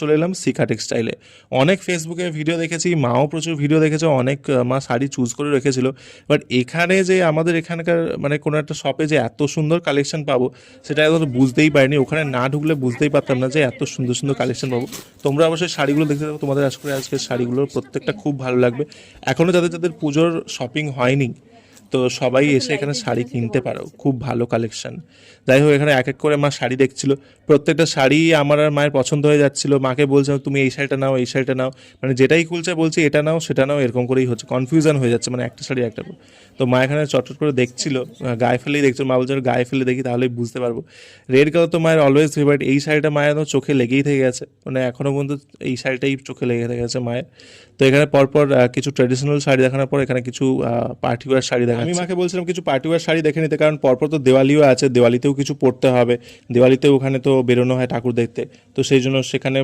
চলে এলাম শিখা টেক্সটাইলে। অনেক ফেসবুকে ভিডিও দেখেছি, মাও প্রচুর ভিডিও দেখেছে, অনেক মা শাড়ি চুজ করে রেখেছিল। বাট এখানে যে আমাদের এখানকার মানে কোনো একটা শপে যে এত সুন্দর কালেকশন পাবো সেটা একদম বুঝতেই পারিনি। ওখানে না ঢুকলে বুঝতেই পারতাম না যে এত সুন্দর সুন্দর কালেকশন পাবো। তোমরা অবশ্যই শাড়িগুলো দেখতে থাকো, তোমাদের আশা করি আজকের শাড়িগুলোর প্রত্যেকটা খুব ভালো লাগবে। এখনও যাদের যাদের পুজোর শপিং হয়নি তো সবাই এসে এখানে শাড়ি কিনতে পারো, খুব ভালো কালেকশন। যাই হোক, এখানে এক এক করে মা শাড়ি দেখছিল, প্রত্যেকটা শাড়ি আমার আর মায়ের পছন্দ হয়ে যাচ্ছিল। মাকে বলছিলাম তুমি এই শাড়িটা নাও, এই শাড়িটা নাও, মানে যেটাই খুলছে বলছি এটা নাও সেটা নাও, এরকম করেই হচ্ছে, কনফিউশন হয়ে যাচ্ছে, মানে একটা শাড়ি একটা করে। তো মা এখানে চটচট করে দেখছিল, গায়ে ফেলেই দেখছিল। মা বলছে গায়ে ফেলে দেখি তাহলেই বুঝতে পারবো। রেড কালার তো মায়ের অলওয়েজ ফেভারিট। এই শাড়িটা মায়ের একদম চোখে লেগেই থেকে গেছে, মানে এখনও পর্যন্ত এই শাড়িটাই চোখে লেগে থেকে গেছে মায়ের। তো এখানে পরপর কিছু ট্র্যাডিশনাল শাড়ি দেখানোর পর এখানে কিছু পার্টি ওয়্যার শাড়ি দেখা। আমি মাকে বলছিলাম কিছু পার্টি ওয়্যার শাড়ি দেখে নিতে, কারণ পরপর তো দেওয়ালিও আছে, দেওয়ালিতেও কিছু পরতে হবে। দিওয়ালিতেও ওখানে তো বেরোনো হয় ঠাকুর দেখতে, তো সেই জন্য সেখানে